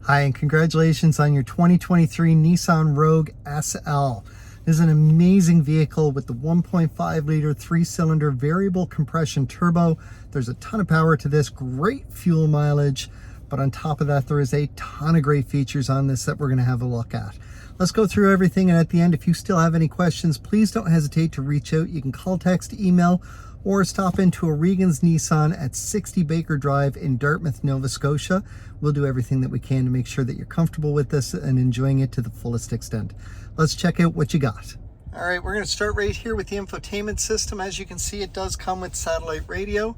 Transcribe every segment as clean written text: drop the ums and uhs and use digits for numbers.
Hi, and congratulations on your 2023 Nissan Rogue SL. This is an amazing vehicle with the 1.5 liter 3-cylinder variable compression turbo. There's a ton of power to this, great fuel mileage, but on top of that, there is a ton of great features on this that we're going to have a look at. Let's go through everything, and at the end, if you still have any questions, please don't hesitate to reach out. You can call, text, email, or stop into O'Regan's Nissan at 60 Baker Drive in Dartmouth, Nova Scotia. We'll do everything that we can to make sure that you're comfortable with this and enjoying it to the fullest extent. Let's check out what you got. All right, we're going to start right here with the infotainment system. As you can see, it does come with satellite radio.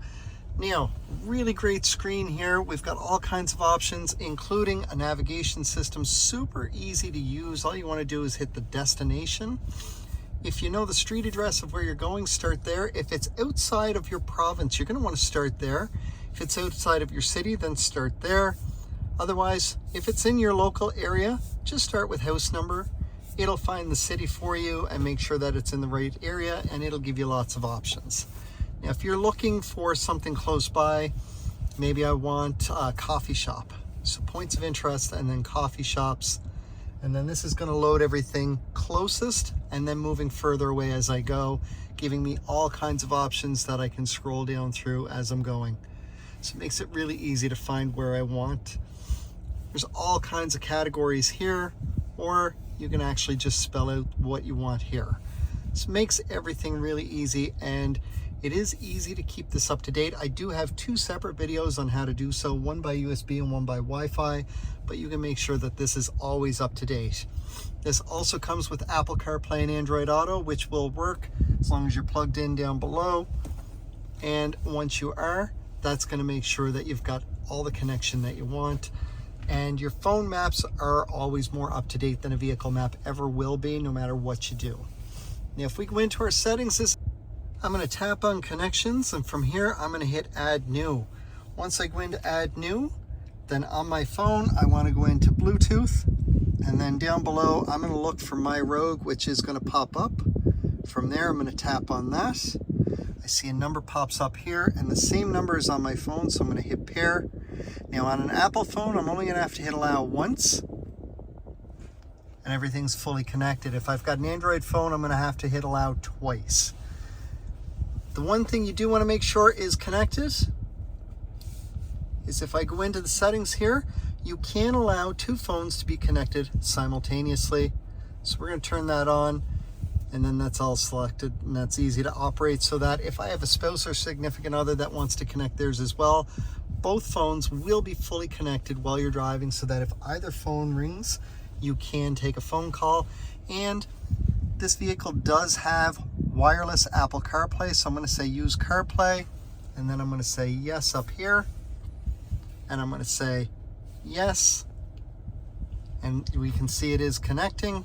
Now, really great screen here. We've got all kinds of options, including a navigation system. Super easy to use. All you want to do is hit the destination. If you know the street address of where you're going, start there. If it's outside of your province, you're going to want to start there. If it's outside of your city, then start there. Otherwise, if it's in your local area, just start with house number. It'll find the city for you and make sure that it's in the right area, and it'll give you lots of options. Now, if you're looking for something close by, maybe I want a coffee shop. So points of interest and then coffee shops. And then this is going to load everything closest and then moving further away as I go, giving me all kinds of options that I can scroll down through as I'm going. So it makes it really easy to find where I want. There's all kinds of categories here, or you can actually just spell out what you want here. This makes everything really easy, and it is easy to keep this up to date. I do have two separate videos on how to do so, one by USB and one by Wi-Fi, but you can make sure that this is always up to date. This also comes with Apple CarPlay and Android Auto, which will work as long as you're plugged in down below. And once you are, that's going to make sure that you've got all the connection that you want. And your phone maps are always more up to date than a vehicle map ever will be, no matter what you do. Now, if we go into our settings, I'm going to tap on connections, and from here I'm going to hit add new. Once I go into add new, then on my phone I want to go into Bluetooth, and then down below I'm going to look for my Rogue, which is going to pop up. From there I'm going to tap on that. I see a number pops up here, and the same number is on my phone, so I'm going to hit pair. Now on an Apple phone, I'm only going to have to hit allow once, and everything's fully connected. If I've got an Android phone, I'm going to have to hit allow twice. The one thing you do want to make sure is connected is if I go into the settings here, you can allow two phones to be connected simultaneously. So we're going to turn that on, and then that's all selected, and that's easy to operate, so that if I have a spouse or significant other that wants to connect theirs as well, both phones will be fully connected while you're driving, so that if either phone rings, you can take a phone call. And this vehicle does have wireless Apple CarPlay, so I'm going to say use CarPlay, and then I'm going to say yes up here, and I'm going to say yes, and we can see it is connecting,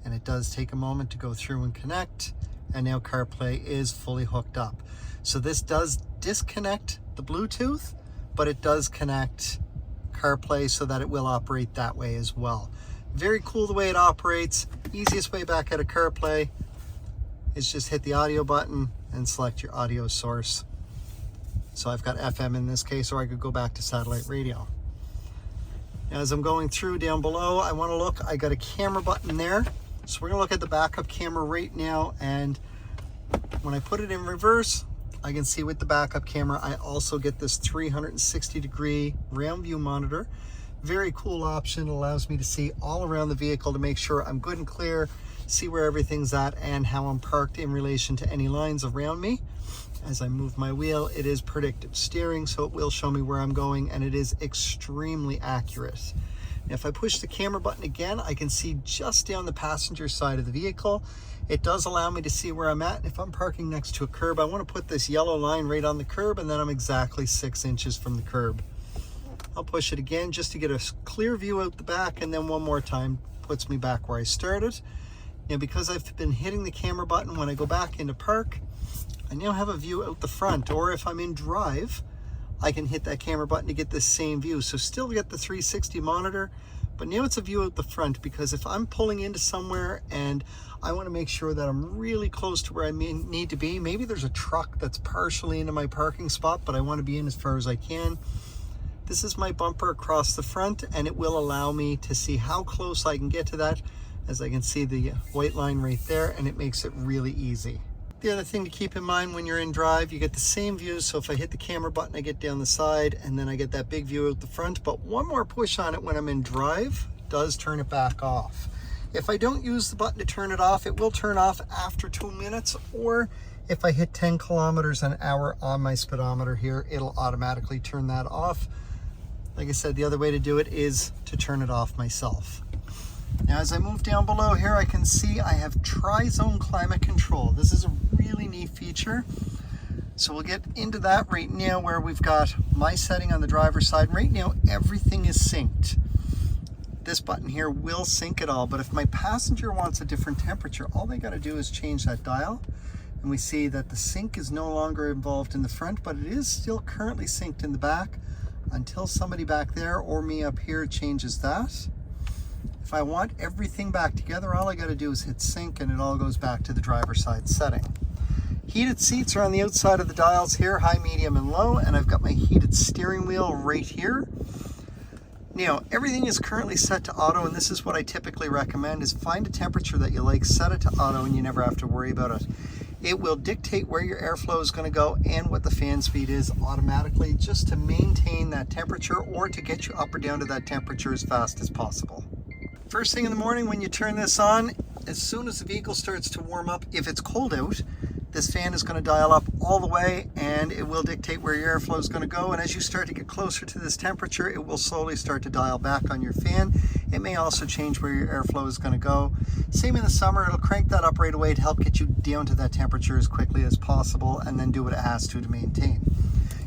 and it does take a moment to go through and connect, and now CarPlay is fully hooked up. So this does disconnect the Bluetooth, but it does connect CarPlay so that it will operate that way as well. Very cool the way it operates. Easiest way back out of CarPlay is just hit the audio button and select your audio source. So I've got FM in this case, or I could go back to satellite radio. As I'm going through down below, I want to look, I got a camera button there. So we're going to look at the backup camera right now, and when I put it in reverse, I can see with the backup camera, I also get this 360-degree round view monitor. Very cool option. It allows me to see all around the vehicle to make sure I'm good and clear, see where everything's at, and how I'm parked in relation to any lines around me. As I move my wheel, it is predictive steering, so it will show me where I'm going, and it is extremely accurate. Now, if I push the camera button again, I can see just down the passenger side of the vehicle. It does allow me to see where I'm at, and if I'm parking next to a curb, I want to put this yellow line right on the curb, and then I'm exactly 6 inches from the curb. I'll push it again just to get a clear view out the back, and then one more time puts me back where I started. Now, because I've been hitting the camera button, when I go back into park, I now have a view out the front, or if I'm in drive, I can hit that camera button to get this same view. So still get the 360 monitor, But now it's a view out the front, because if I'm pulling into somewhere and I want to make sure that I'm really close to where I need to be, maybe there's a truck that's partially into my parking spot, but I want to be in as far as I can. This is my bumper across the front, and it will allow me to see how close I can get to that, as I can see the white line right there, and it makes it really easy. The other thing to keep in mind when you're in drive, you get the same view. So if I hit the camera button, I get down the side, and then I get that big view out the front. But one more push on it when I'm in drive does turn it back off. If I don't use the button to turn it off, it will turn off after 2 minutes, or if I hit 10 kilometers an hour on my speedometer here, it'll automatically turn that off. Like I said, the other way to do it is to turn it off myself. Now, as I move down below here, I can see I have tri-zone climate control. This is a really neat feature. So we'll get into that right now, where we've got my setting on the driver's side. Right now, everything is synced. This button here will sync it all, but if my passenger wants a different temperature, all they got to do is change that dial. And we see that the sync is no longer involved in the front, but it is still currently synced in the back until somebody back there or me up here changes that. If I want everything back together, all I got to do is hit sync, and it all goes back to the driver's side setting. Heated seats are on the outside of the dials here, high, medium, and low, and I've got my heated steering wheel right here. Now, everything is currently set to auto, and this is what I typically recommend, is find a temperature that you like, set it to auto, and you never have to worry about it. It will dictate where your airflow is going to go and what the fan speed is automatically, just to maintain that temperature or to get you up or down to that temperature as fast as possible. First thing in the morning when you turn this on, as soon as the vehicle starts to warm up, if it's cold out, this fan is going to dial up all the way, and it will dictate where your airflow is going to go. And as you start to get closer to this temperature, it will slowly start to dial back on your fan. It may also change where your airflow is going to go. Same in the summer, it'll crank that up right away to help get you down to that temperature as quickly as possible, and then do what it has to maintain.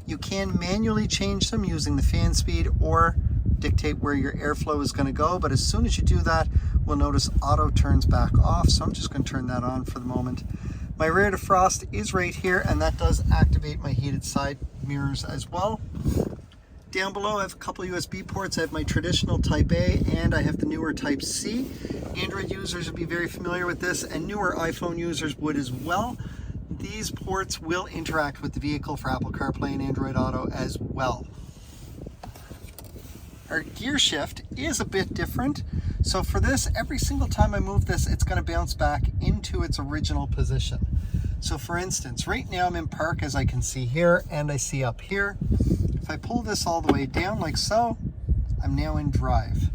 You can manually change them using the fan speed or dictate where your airflow is going to go, but as soon as you do that, we'll notice auto turns back off. So I'm just going to turn that on for the moment. My rear defrost is right here, and that does activate my heated side mirrors as well. Down below, I have a couple USB ports. I have my traditional Type A, and I have the newer Type C. Android users would be very familiar with this, and newer iPhone users would as well. These ports will interact with the vehicle for Apple CarPlay and Android Auto as well. Our gear shift is a bit different. So for this, every single time I move this, it's going to bounce back into its original position. So for instance, right now I'm in park, as I can see here, and I see up here. If I pull this all the way down like so, I'm now in drive.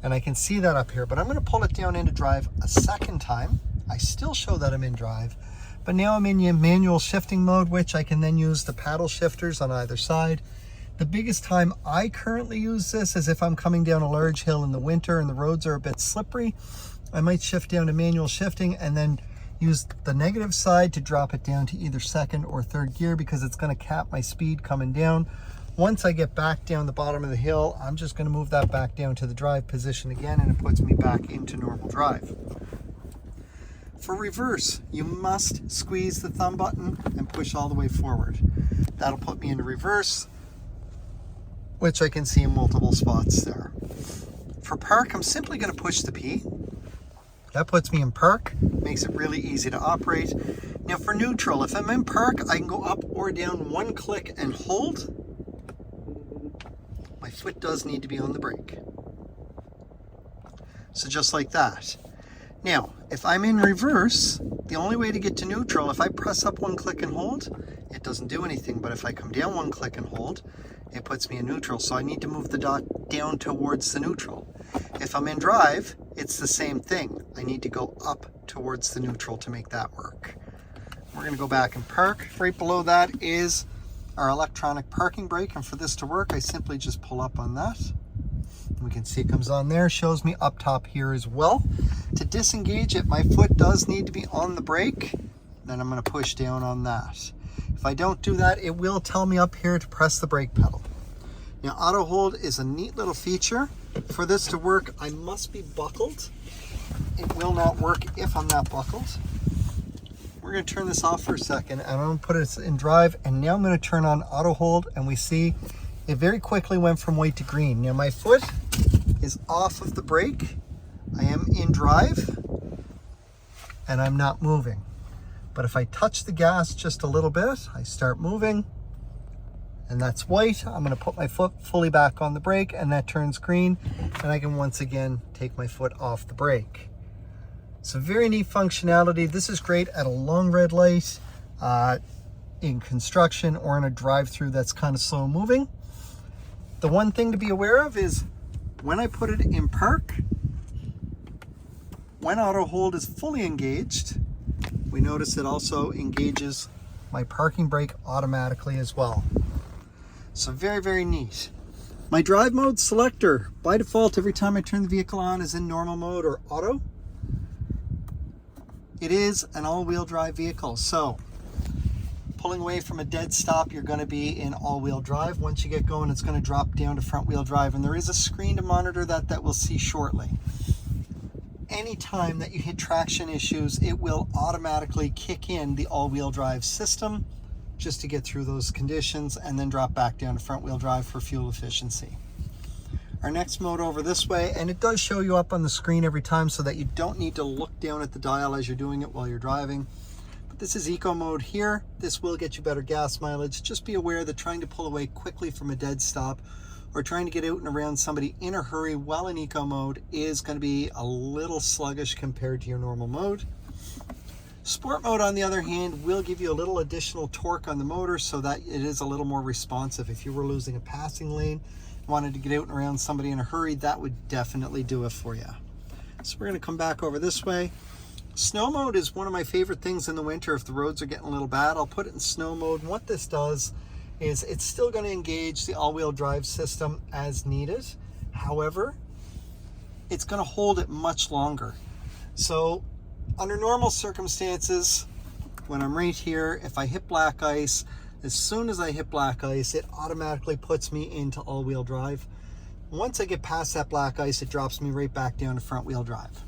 And I can see that up here, but I'm going to pull it down into drive a second time. I still show that I'm in drive, but now I'm in manual shifting mode, which I can then use the paddle shifters on either side. The biggest time I currently use this is if I'm coming down a large hill in the winter and the roads are a bit slippery. I might shift down to manual shifting and then use the negative side to drop it down to either second or third gear, because it's going to cap my speed coming down. Once I get back down the bottom of the hill, I'm just going to move that back down to the drive position again, and it puts me back into normal drive. For reverse, you must squeeze the thumb button and push all the way forward. That'll put me into reverse, which I can see in multiple spots there. For park, I'm simply going to push the P. That puts me in park, makes it really easy to operate. Now for neutral, if I'm in park, I can go up or down one click and hold. My foot does need to be on the brake. So just like that. Now, if I'm in reverse, the only way to get to neutral, if I press up one click and hold, it doesn't do anything. But if I come down one click and hold, it puts me in neutral. So I need to move the dot down towards the neutral. If I'm in drive, it's the same thing. I need to go up towards the neutral to make that work. We're going to go back and park. Right below that is our electronic parking brake. And for this to work, I simply just pull up on that. We can see it comes on there, shows me up top here as well. To disengage it, my foot does need to be on the brake. Then I'm going to push down on that. If I don't do that, it will tell me up here to press the brake pedal. Now, auto hold is a neat little feature. For this to work, I must be buckled. It will not work if I'm not buckled. We're going to turn this off for a second, and I'm going to put it in drive, and now I'm going to turn on auto hold, and we see it very quickly went from white to green. Now my foot is off of the brake. I am in drive and I'm not moving. But if I touch the gas just a little bit, I start moving, and that's white. I'm going to put my foot fully back on the brake, and that turns green, and I can once again take my foot off the brake. So very neat functionality. This is great at a long red light, in construction, or in a drive-through that's kind of slow moving. The one thing to be aware of is when I put it in park, when auto hold is fully engaged, we notice it also engages my parking brake automatically as well. So very, very neat. My drive mode selector, by default, every time I turn the vehicle on, is in normal mode or auto. It is an all-wheel drive vehicle, so pulling away from a dead stop, you're going to be in all-wheel drive. Once you get going, it's going to drop down to front-wheel drive, and there is a screen to monitor that we'll see shortly. Anytime that you hit traction issues, it will automatically kick in the all-wheel drive system just to get through those conditions, and then drop back down to front-wheel drive for fuel efficiency. Our next mode over this way, and it does show you up on the screen every time so that you don't need to look down at the dial as you're doing it while you're driving. But this is eco mode here. This will get you better gas mileage. Just be aware that trying to pull away quickly from a dead stop or trying to get out and around somebody in a hurry while in eco mode is going to be a little sluggish compared to your normal mode. Sport mode, on the other hand, will give you a little additional torque on the motor so that it is a little more responsive. If you were losing a passing lane, wanted to get out and around somebody in a hurry, that would definitely do it for you. So we're going to come back over this way. Snow mode is one of my favorite things in the winter. If the roads are getting a little bad, I'll put it in snow mode. And what this does is it's still going to engage the all-wheel drive system as needed. However, it's going to hold it much longer. So under normal circumstances, when I'm right here, if I hit black ice, as soon as I hit black ice, it automatically puts me into all-wheel drive. Once I get past that black ice, it drops me right back down to front-wheel drive.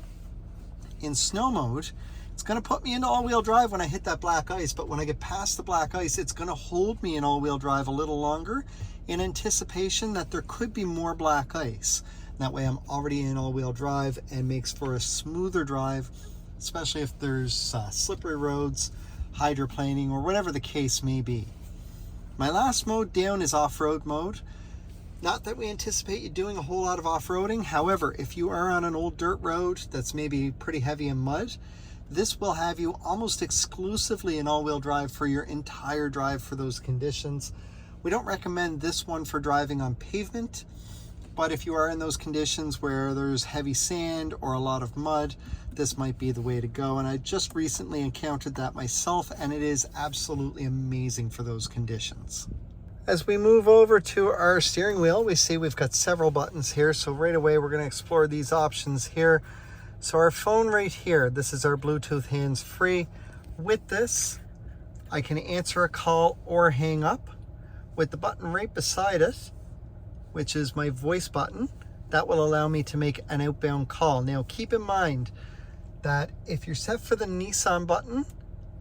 In snow mode, it's going to put me into all-wheel drive when I hit that black ice, but when I get past the black ice, it's going to hold me in all-wheel drive a little longer in anticipation that there could be more black ice. That way I'm already in all-wheel drive, and makes for a smoother drive, especially if there's slippery roads, hydroplaning, or whatever the case may be. My last mode down is off-road mode. Not that we anticipate you doing a whole lot of off-roading. However, if you are on an old dirt road that's maybe pretty heavy in mud, this will have you almost exclusively in all-wheel drive for your entire drive for those conditions. We don't recommend this one for driving on pavement, but if you are in those conditions where there's heavy sand or a lot of mud, this might be the way to go. And I just recently encountered that myself, and it is absolutely amazing for those conditions. As we move over to our steering wheel, we see we've got several buttons here. So right away, we're going to explore these options here. So our phone right here, this is our Bluetooth hands-free. With this, I can answer a call or hang up. With the button right beside it, which is my voice button, that will allow me to make an outbound call. Now, keep in mind that if you're set for the Nissan button,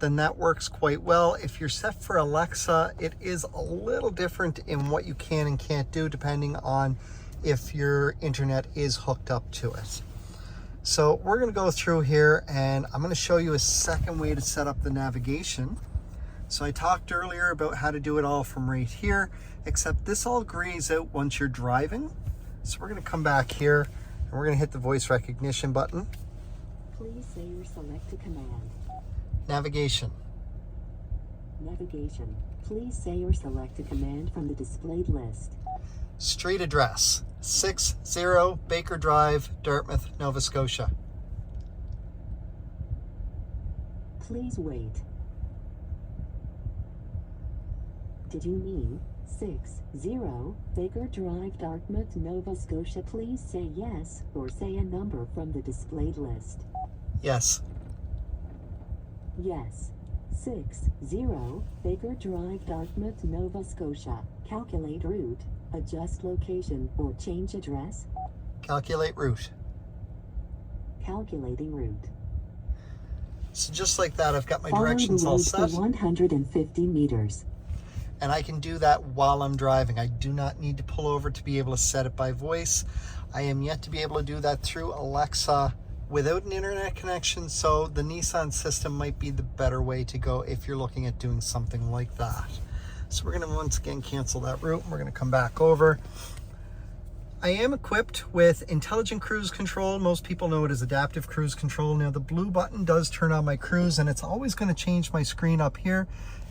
then that works quite well. If you're set for Alexa, it is a little different in what you can and can't do depending on if your internet is hooked up to it. So we're going to go through here, and I'm going to show you a second way to set up the navigation. So I talked earlier about how to do it all from right here, except this all grays out once you're driving. So we're going to come back here, and we're going to hit the voice recognition button. Please say your selected command. Navigation. Navigation. Please say your selected command from the displayed list. Street address, 60 Baker Drive, Dartmouth, Nova Scotia. Please wait. Did you mean 60 Baker Drive, Dartmouth, Nova Scotia? Please say yes, or say a number from the displayed list. Yes. Yes. 60 Baker Drive, Dartmouth, Nova Scotia. Calculate route, adjust location, or change address. Calculate route. Calculating route. So just like that, I've got my Follow directions the all route set. for 150 meters. And I can do that while I'm driving. I do not need to pull over to be able to set it by voice. I am yet to be able to do that through Alexa without an internet connection, so the Nissan system might be the better way to go if you're looking at doing something like that. So we're going to once again cancel that route, and we're going to come back over. I am equipped with intelligent cruise control. Most people know it as adaptive cruise control. Now the blue button does turn on my cruise, and it's always going to change my screen up here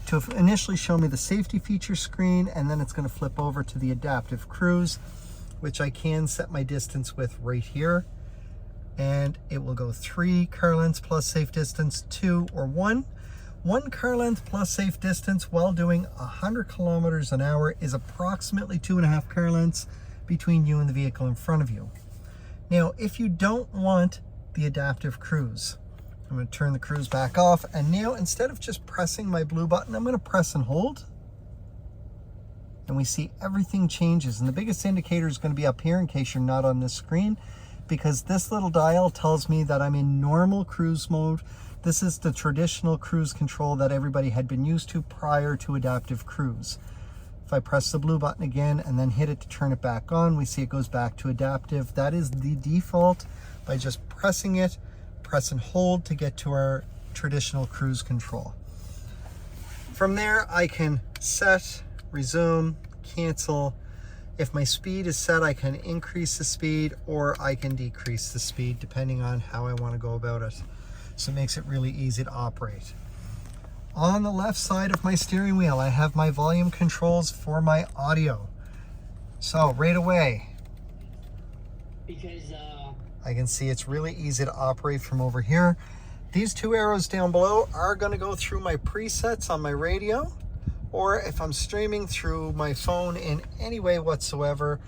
to initially show me the safety feature screen, and then it's going to flip over to the adaptive cruise, which I can set my distance with right here. And it will go 3 car lengths plus safe distance, 2 or 1. 1 car length plus safe distance while doing 100 kilometers an hour is approximately 2.5 car lengths between you and the vehicle in front of you. Now, if you don't want the adaptive cruise, I'm going to turn the cruise back off, and now instead of just pressing my blue button, I'm going to press and hold, and we see everything changes. And the biggest indicator is going to be up here in case you're not on this screen, because this little dial tells me that I'm in normal cruise mode. This is the traditional cruise control that everybody had been used to prior to adaptive cruise. If I press the blue button again and then hit it to turn it back on, we see it goes back to adaptive. That is the default. By just pressing it, press and hold to get to our traditional cruise control. From there, I can set, resume, cancel. If my speed is set, I can increase the speed or I can decrease the speed depending on how I want to go about it. So it makes it really easy to operate. On the left side of my steering wheel, I have my volume controls for my audio. So right away, I can see it's really easy to operate from over here. These 2 arrows down below are going to go through my presets on my radio, or if I'm streaming through my phone in any way whatsoever,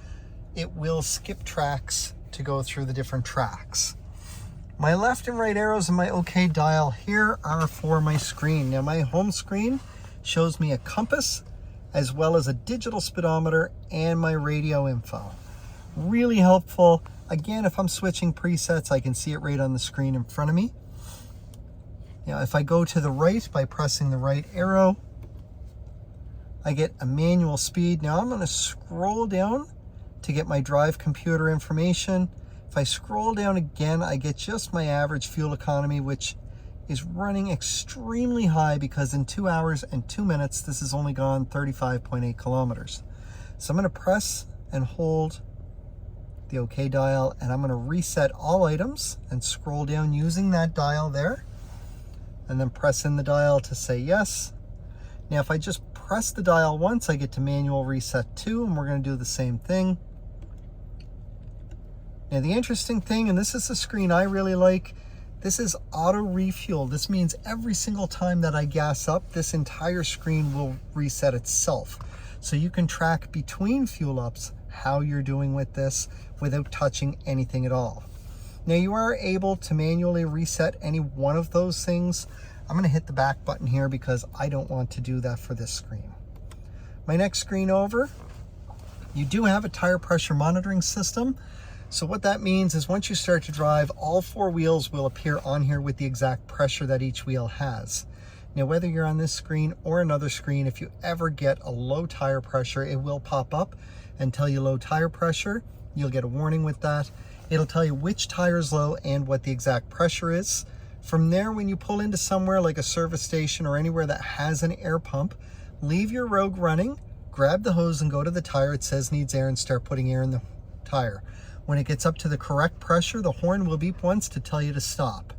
it will skip tracks to go through the different tracks. My left and right arrows and my OK dial here are for my screen. Now my home screen shows me a compass as well as a digital speedometer and my radio info. Really helpful. Again, if I'm switching presets, I can see it right on the screen in front of me. Now, if I go to the right by pressing the right arrow, I get a manual speed. Now I'm going to scroll down to get my drive computer information. If I scroll down again, I get just my average fuel economy, which is running extremely high because in 2 hours and 2 minutes, this has only gone 35.8 kilometers. So I'm going to press and hold the OK dial, and I'm going to reset all items and scroll down using that dial there, and then press in the dial to say yes. Now if I just press the dial once, I get to manual reset 2, and we're going to do the same thing. Now the interesting thing, and this is the screen I really like, this is auto refuel. This means every single time that I gas up, this entire screen will reset itself. So you can track between fuel ups how you're doing with this without touching anything at all. Now you are able to manually reset any one of those things. I'm going to hit the back button here because I don't want to do that for this screen. My next screen over, you do have a tire pressure monitoring system. So what that means is once you start to drive, all 4 wheels will appear on here with the exact pressure that each wheel has. Now, whether you're on this screen or another screen, if you ever get a low tire pressure, it will pop up and tell you low tire pressure. You'll get a warning with that. It'll tell you which tire is low and what the exact pressure is. From there, when you pull into somewhere like a service station or anywhere that has an air pump, leave your Rogue running, grab the hose and go to the tire it says needs air and start putting air in the tire. When it gets up to the correct pressure, the horn will beep once to tell you to stop.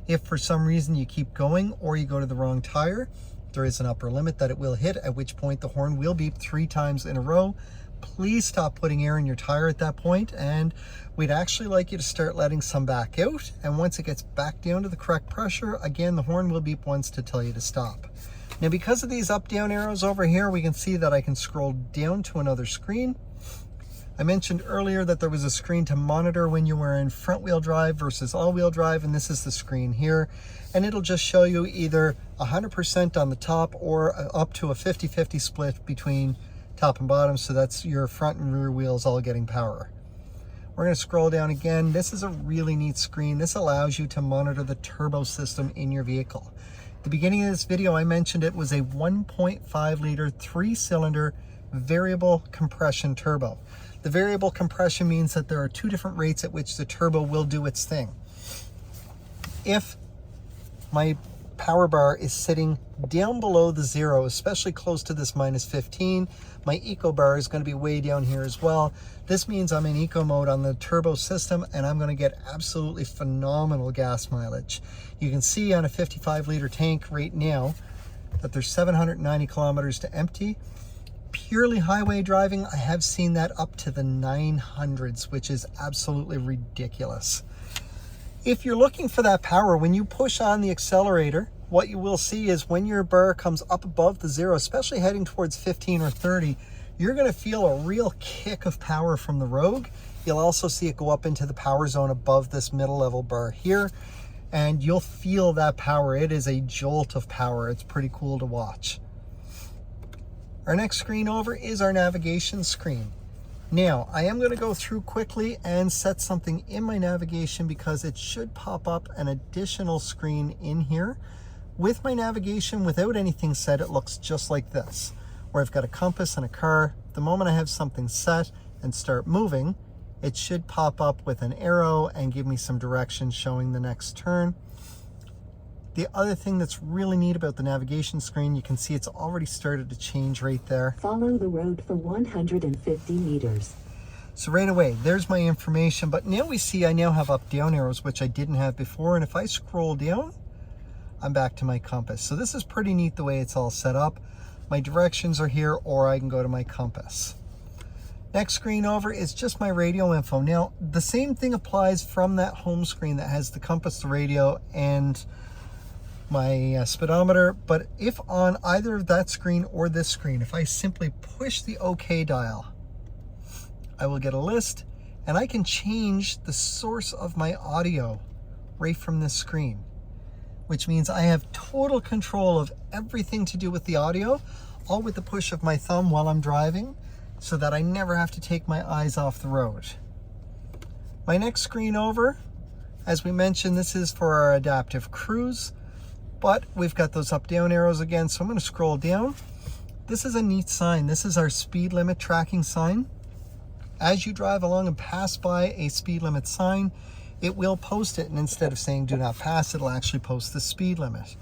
If for some reason you keep going or you go to the wrong tire, there is an upper limit that it will hit, at which point the horn will beep 3 times in a row. Please stop putting air in your tire at that point, and we'd actually like you to start letting some back out. And once it gets back down to the correct pressure, again, the horn will beep once to tell you to stop. Now, because of these up-down arrows over here, we can see that I can scroll down to another screen. I mentioned earlier that there was a screen to monitor when you were in front-wheel drive versus all-wheel drive, and this is the screen here. And it'll just show you either 100% on the top or up to a 50-50 split between top and bottom, so that's your front and rear wheels all getting power. We're going to scroll down again. This is a really neat screen. This allows you to monitor the turbo system in your vehicle. the beginning of this video, I mentioned it was a 1.5 liter 3-cylinder variable compression turbo. The variable compression means that there are two different rates at which the turbo will do its thing. If my power bar is sitting down below the 0, especially close to this -15, my eco bar is going to be way down here as well. This means I'm in eco mode on the turbo system, and I'm going to get absolutely phenomenal gas mileage. You can see on a 55 liter tank right now that there's 790 kilometers to empty. Purely highway driving, I have seen that up to the 900s, which is absolutely ridiculous. If you're looking for that power, when you push on the accelerator, what you will see is when your bar comes up above the 0, especially heading towards 15 or 30, you're going to feel a real kick of power from the Rogue. You'll also see it go up into the power zone above this middle level bar here, and you'll feel that power. It is a jolt of power. It's pretty cool to watch. Our next screen over is our navigation screen. Now, I am going to go through quickly and set something in my navigation because it should pop up an additional screen in here. With my navigation, without anything set, it looks just like this, where I've got a compass and a car. The moment I have something set and start moving, it should pop up with an arrow and give me some direction showing the next turn. The other thing that's really neat about the navigation screen, you can see it's already started to change right there. Follow the road for 150 meters. So right away, there's my information, but now we see I now have up-down arrows, which I didn't have before, and if I scroll down, I'm back to my compass. So this is pretty neat the way it's all set up. My directions are here, or I can go to my compass. Next screen over is just my radio info. Now, the same thing applies from that home screen that has the compass, the radio, and my speedometer, but if on either of that screen or this screen, if I simply push the OK dial, I will get a list, and I can change the source of my audio right from this screen, which means I have total control of everything to do with the audio, all with the push of my thumb while I'm driving, so that I never have to take my eyes off the road. My next screen over, as we mentioned, this is for our adaptive cruise. But we've got those up-down arrows again, so I'm going to scroll down. This is a neat sign. This is our speed limit tracking sign. As you drive along and pass by a speed limit sign, it will post it, and instead of saying do not pass, it'll actually post the speed limit.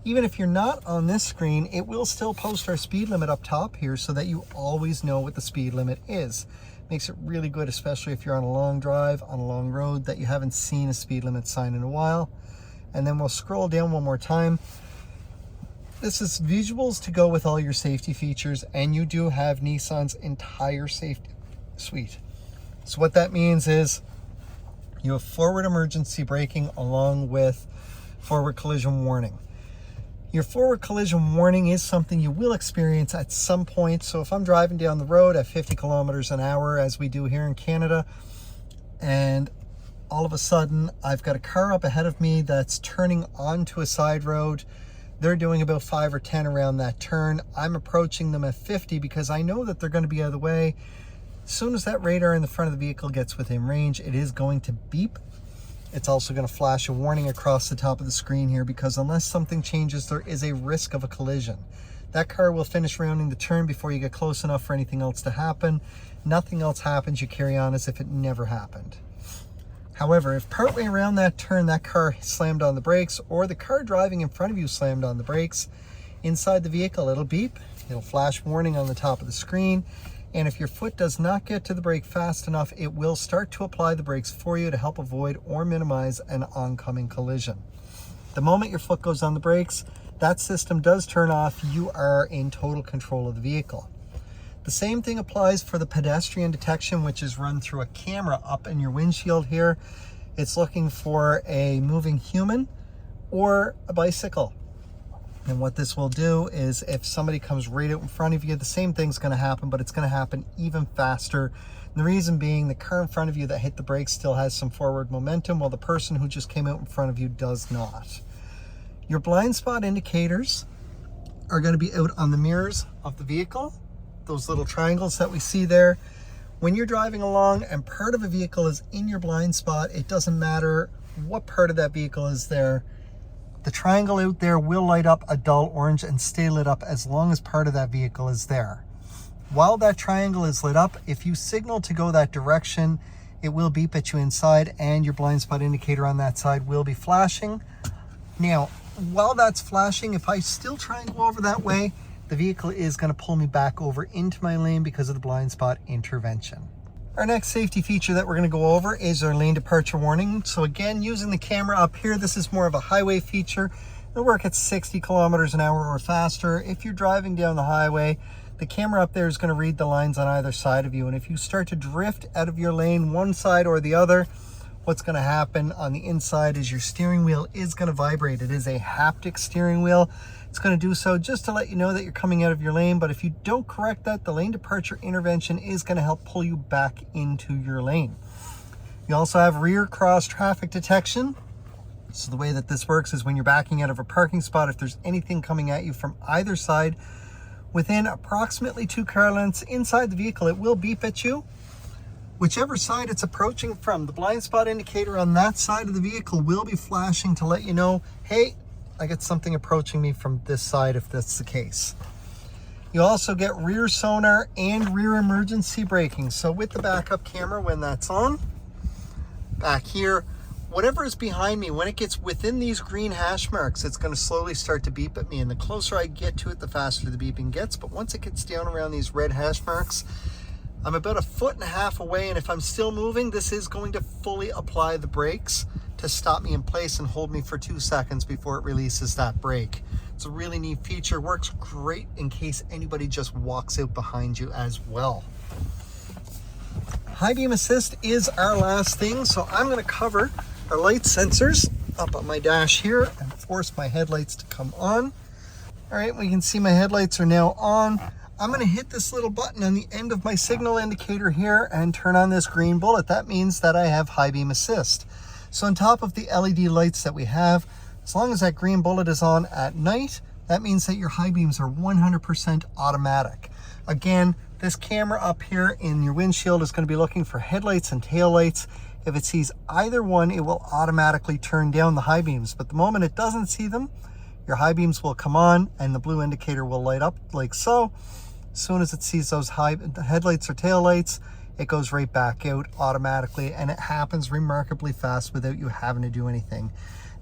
Even if you're not on this screen, it will still post our speed limit up top here so that you always know what the speed limit is. Makes it really good, especially if you're on a long drive, on a long road, that you haven't seen a speed limit sign in a while. And then we'll scroll down one more time. This is visuals to go with all your safety features, and you do have Nissan's entire safety suite. So what that means is you have forward emergency braking along with forward collision warning. Your forward collision warning is something you will experience at some point. So if I'm driving down the road at 50 kilometers an hour, as we do here in Canada, and all of a sudden I've got a car up ahead of me that's turning onto a side road. They're doing about 5 or 10 around that turn. I'm approaching them at 50 because I know that they're going to be out of the way. As soon as that radar in the front of the vehicle gets within range, it is going to beep. It's also going to flash a warning across the top of the screen here, because unless something changes, there is a risk of a collision. That car will finish rounding the turn before you get close enough for anything else to happen. Nothing else happens, you carry on as if it never happened. However, if partway around that turn that car slammed on the brakes, or the car driving in front of you slammed on the brakes, inside the vehicle it'll beep, it'll flash warning on the top of the screen, and if your foot does not get to the brake fast enough, it will start to apply the brakes for you to help avoid or minimize an oncoming collision. The moment your foot goes on the brakes, that system does turn off. You are in total control of the vehicle. The same thing applies for the pedestrian detection, which is run through a camera up in your windshield here. It's looking for a moving human or a bicycle. And what this will do is if somebody comes right out in front of you, the same thing's going to happen, but it's going to happen even faster. And the reason being, the car in front of you that hit the brakes still has some forward momentum, while the person who just came out in front of you does not. Your blind spot indicators are going to be out on the mirrors of the vehicle. Those little triangles that we see there. When you're driving along and part of a vehicle is in your blind spot, it doesn't matter what part of that vehicle is there. The triangle out there will light up a dull orange and stay lit up as long as part of that vehicle is there. While that triangle is lit up, if you signal to go that direction, it will beep at you inside and your blind spot indicator on that side will be flashing. Now, while that's flashing, if I still try and go over that way, the vehicle is going to pull me back over into my lane because of the blind spot intervention. Our next safety feature that we're going to go over is our lane departure warning. So again, using the camera up here, this is more of a highway feature. It'll work at 60 kilometers an hour or faster. If you're driving down the highway, the camera up there is going to read the lines on either side of you. And if you start to drift out of your lane, one side or the other, what's going to happen on the inside is your steering wheel is going to vibrate. It is a haptic steering wheel. It's going to do so just to let you know that you're coming out of your lane, but if you don't correct that, the lane departure intervention is going to help pull you back into your lane. You also have rear cross traffic detection. So the way that this works is when you're backing out of a parking spot, if there's anything coming at you from either side, within approximately 2 car lengths inside the vehicle, it will beep at you. Whichever side it's approaching from, the blind spot indicator on that side of the vehicle will be flashing to let you know, hey, I get something approaching me from this side if that's the case. You also get rear sonar and rear emergency braking. So with the backup camera, when that's on, back here, whatever is behind me, when it gets within these green hash marks, it's going to slowly start to beep at me. And the closer I get to it, the faster the beeping gets. But once it gets down around these red hash marks, I'm about 1.5 feet away. And if I'm still moving, this is going to fully apply the brakes to stop me in place and hold me for 2 seconds before it releases that brake. It's a really neat feature. Works great in case anybody just walks out behind you as well. High beam assist is our last thing. So I'm going to cover our light sensors up on my dash here and force my headlights to come on. All right, we can see my headlights are now on. I'm going to hit this little button on the end of my signal indicator here and turn on this green bullet. That means that I have high beam assist. So on top of the LED lights that we have, as long as that green bullet is on at night, that means that your high beams are 100% automatic. Again, this camera up here in your windshield is going to be looking for headlights and taillights. If it sees either one, it will automatically turn down the high beams. But the moment it doesn't see them, your high beams will come on and the blue indicator will light up like so. As soon as it sees those headlights or taillights, it goes right back out automatically, and it happens remarkably fast without you having to do anything.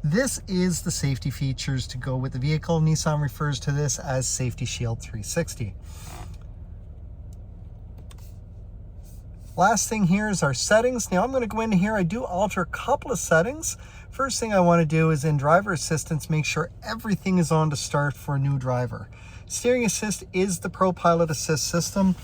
This is the safety features to go with the vehicle. Nissan refers to this as Safety Shield 360. Last thing here is our settings. Now I'm going to go into here. I do alter a couple of settings. First thing I want to do is in driver assistance, make sure everything is on to start for a new driver. Steering assist is the Pro Pilot Assist system.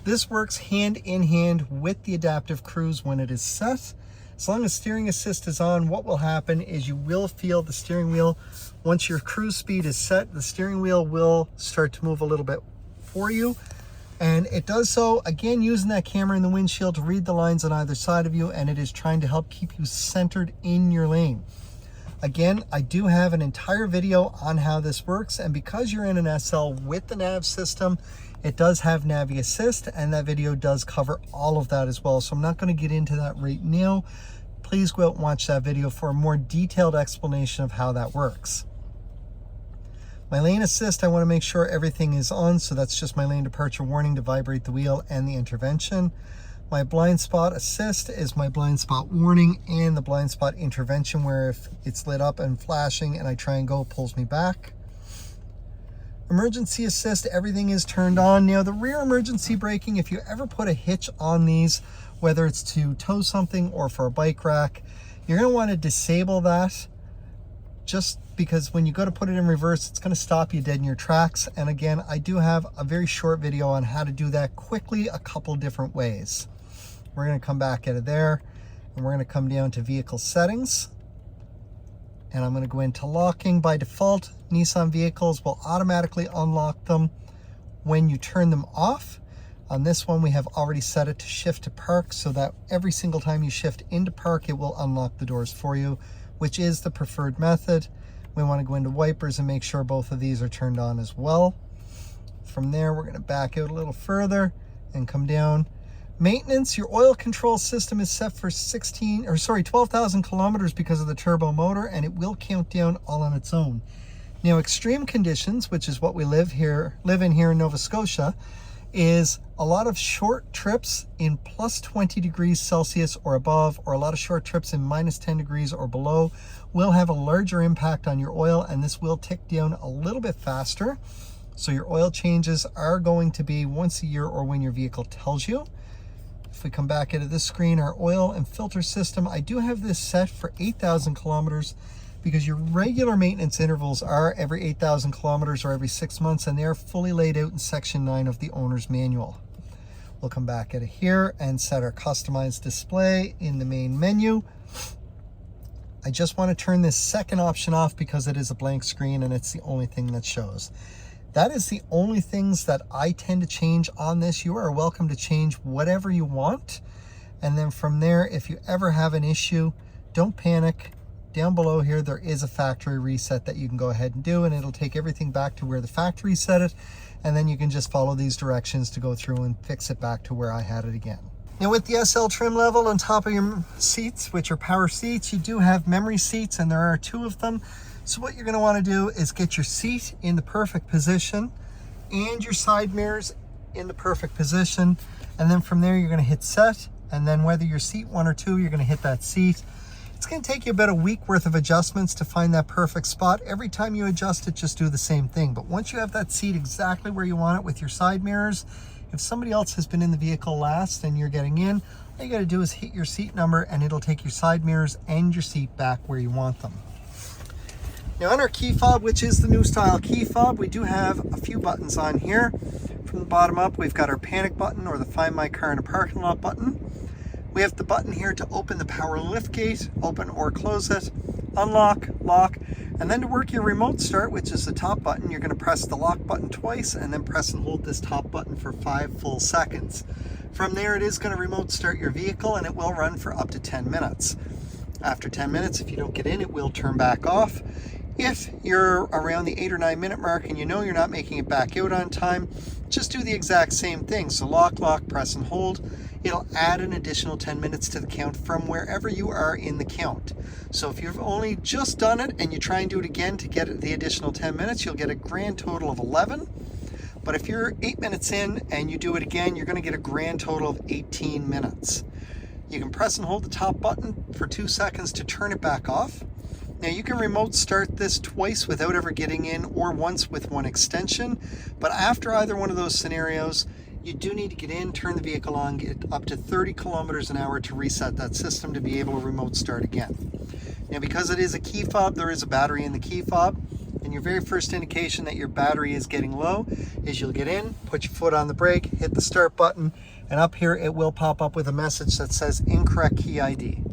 This works hand in hand with the adaptive cruise when it is set. As long as steering assist is on, what will happen is you will feel the steering wheel. Once your cruise speed is set, the steering wheel will start to move a little bit for you. And it does so, again, using that camera in the windshield to read the lines on either side of you, and it is trying to help keep you centered in your lane. Again, I do have an entire video on how this works, and because you're in an SL with the nav system, it does have Navi Assist, and that video does cover all of that as well. So I'm not going to get into that right now. Please go out and watch that video for a more detailed explanation of how that works. My lane assist, I want to make sure everything is on, so that's just my lane departure warning to vibrate the wheel and the intervention. My blind spot assist is my blind spot warning and the blind spot intervention, where if it's lit up and flashing and I try and go, it pulls me back. Emergency assist, everything is turned on. Now the rear emergency braking, if you ever put a hitch on these, whether it's to tow something or for a bike rack, you're going to want to disable that, just because when you go to put it in reverse, it's going to stop you dead in your tracks. And again, I do have a very short video on how to do that quickly, a couple different ways. We're going to come back out of there and we're going to come down to vehicle settings. And I'm going to go into locking. By default, Nissan vehicles will automatically unlock them when you turn them off. On this one, we have already set it to shift to park, so that every single time you shift into park, it will unlock the doors for you, which is the preferred method. We want to go into wipers and make sure both of these are turned on as well. From there, we're going to back out a little further and come down. Maintenance, your oil control system is set for 12,000 kilometers because of the turbo motor, and it will count down all on its own. Now, extreme conditions, which is what we live in here in Nova Scotia, is a lot of short trips in plus 20 degrees Celsius or above, or a lot of short trips in minus 10 degrees or below will have a larger impact on your oil, and this will tick down a little bit faster. So your oil changes are going to be once a year or when your vehicle tells you. If we come back into this screen, our oil and filter system, I do have this set for 8,000 kilometers because your regular maintenance intervals are every 8,000 kilometers or every 6 months, and they're fully laid out in section 9 of the owner's manual. We'll come back into here and set our customized display in the main menu. I just want to turn this second option off because it is a blank screen and it's the only thing that shows. That is the only things that I tend to change on this. You are welcome to change whatever you want. And then from there, if you ever have an issue, don't panic. Down below here, there is a factory reset that you can go ahead and do, and it'll take everything back to where the factory set it. And then you can just follow these directions to go through and fix it back to where I had it again. Now with the SL trim level on top of your seats, which are power seats, you do have memory seats, and there are 2 of them. So what you're going to want to do is get your seat in the perfect position and your side mirrors in the perfect position. And then from there, you're going to hit set. And then whether you're seat 1 or 2, you're going to hit that seat. It's going to take you about a week worth of adjustments to find that perfect spot. Every time you adjust it, just do the same thing. But once you have that seat exactly where you want it with your side mirrors, if somebody else has been in the vehicle last and you're getting in, all you got to do is hit your seat number and it'll take your side mirrors and your seat back where you want them. Now on our key fob, which is the new style key fob, we do have a few buttons on here. From the bottom up, we've got our panic button, or the Find My Car in a Parking Lot button. We have the button here to open the power liftgate, open or close it, unlock, lock, and then to work your remote start, which is the top button, you're going to press the lock button twice and then press and hold this top button for 5 full seconds. From there, it is going to remote start your vehicle, and it will run for up to 10 minutes. After 10 minutes, if you don't get in, it will turn back off. If you're around the 8 or 9 minute mark and you know you're not making it back out on time, just do the exact same thing. So lock, press and hold. It'll add an additional 10 minutes to the count from wherever you are in the count. So if you've only just done it and you try and do it again to get the additional 10 minutes, you'll get a grand total of 11. But if you're 8 minutes in and you do it again, you're going to get a grand total of 18 minutes. You can press and hold the top button for 2 seconds to turn it back off. Now you can remote start this twice without ever getting in, or once with one extension, but after either one of those scenarios, you do need to get in, turn the vehicle on, get up to 30 kilometers an hour to reset that system to be able to remote start again. Now because it is a key fob, there is a battery in the key fob, and your very first indication that your battery is getting low is you'll get in, put your foot on the brake, hit the start button, and up here it will pop up with a message that says incorrect key ID.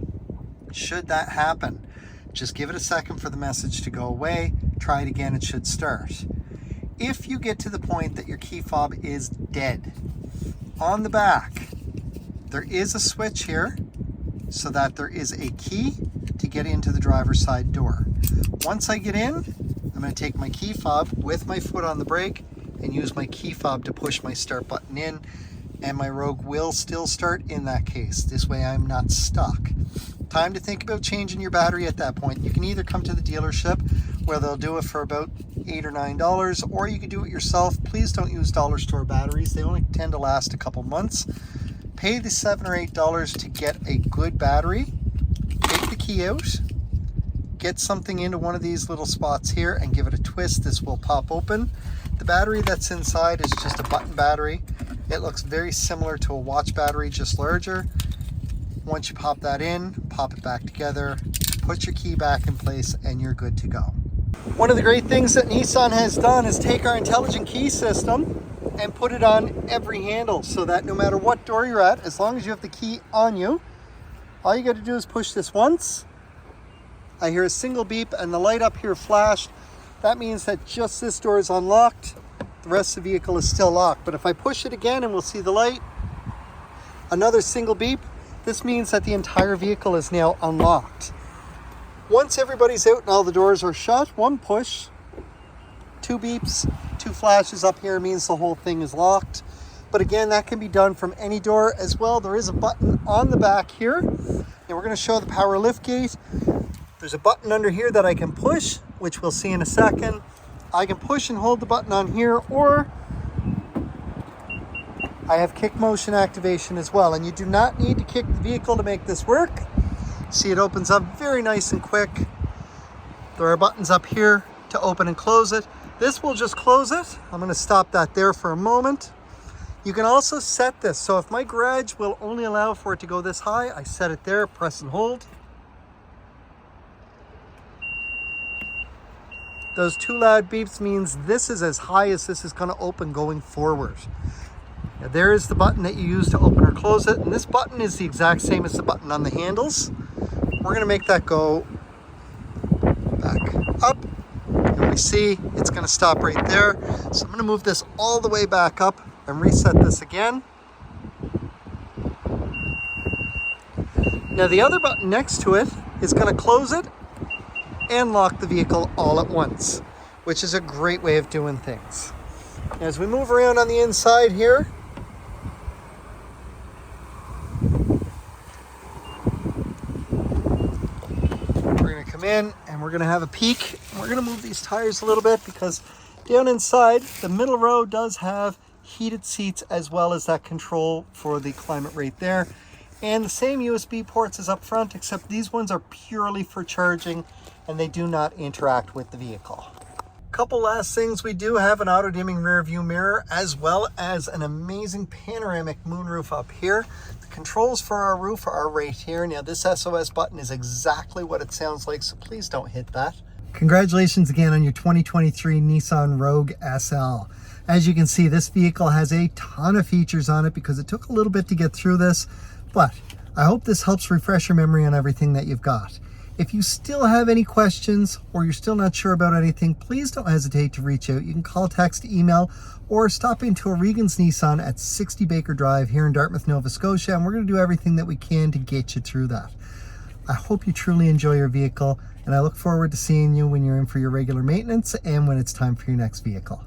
Should that happen, just give it a second for the message to go away. Try it again, it should start. If you get to the point that your key fob is dead, on the back, there is a switch here so that there is a key to get into the driver's side door. Once I get in, I'm going to take my key fob with my foot on the brake and use my key fob to push my start button in, and my Rogue will still start in that case. This way I'm not stuck. Time to think about changing your battery at that point. You can either come to the dealership where they'll do it for about $8 or $9, or you can do it yourself. Please don't use dollar store batteries. They only tend to last a couple months. Pay the $7 or $8 to get a good battery. Take the key out, get something into one of these little spots here and give it a twist. This will pop open. The battery that's inside is just a button battery. It looks very similar to a watch battery, just larger. Once you pop that in, pop it back together, put your key back in place, and you're good to go. One of the great things that Nissan has done is take our intelligent key system and put it on every handle, so that no matter what door you're at, as long as you have the key on you, all you got to do is push this once. I hear a single beep and the light up here flashed. That means that just this door is unlocked. The rest of the vehicle is still locked. But if I push it again and we'll see the light, another single beep, this means that the entire vehicle is now unlocked. Once everybody's out and all the doors are shut, one push, 2 beeps, 2 flashes up here means the whole thing is locked. But again, that can be done from any door as well. There is a button on the back here. And we're going to show the power liftgate. There's a button under here that I can push, which we'll see in a second. I can push and hold the button on here, or I have kick motion activation as well. And you do not need to kick the vehicle to make this work. See, it opens up very nice and quick. There are buttons up here to open and close it. This will just close it. I'm going to stop that there for a moment. You can also set this. So if my garage will only allow for it to go this high, I set it there, press and hold. Those two loud beeps means this is as high as this is going to open going forward. Now there is the button that you use to open or close it. And this button is the exact same as the button on the handles. We're going to make that go back up. And we see it's going to stop right there. So I'm going to move this all the way back up and reset this again. Now the other button next to it is going to close it and lock the vehicle all at once, which is a great way of doing things. As we move around on the inside here, we're going to come in and we're going to have a peek. We're going to move these tires a little bit because down inside, the middle row does have heated seats as well as that control for the climate right there. And the same USB ports as up front, except these ones are purely for charging and they do not interact with the vehicle. Couple last things, we do have an auto dimming rear view mirror as well as an amazing panoramic moonroof up here. The controls for our roof are right here. Now this SOS button is exactly what it sounds like, so please don't hit that. Congratulations again on your 2023 Nissan Rogue SL. As you can see, this vehicle has a ton of features on it because it took a little bit to get through this, but I hope this helps refresh your memory on everything that you've got. If you still have any questions or you're still not sure about anything, please don't hesitate to reach out. You can call, text, email, or stop into O'Regan's Nissan at 60 Baker Drive here in Dartmouth, Nova Scotia, and we're going to do everything that we can to get you through that. I hope you truly enjoy your vehicle, and I look forward to seeing you when you're in for your regular maintenance and when it's time for your next vehicle.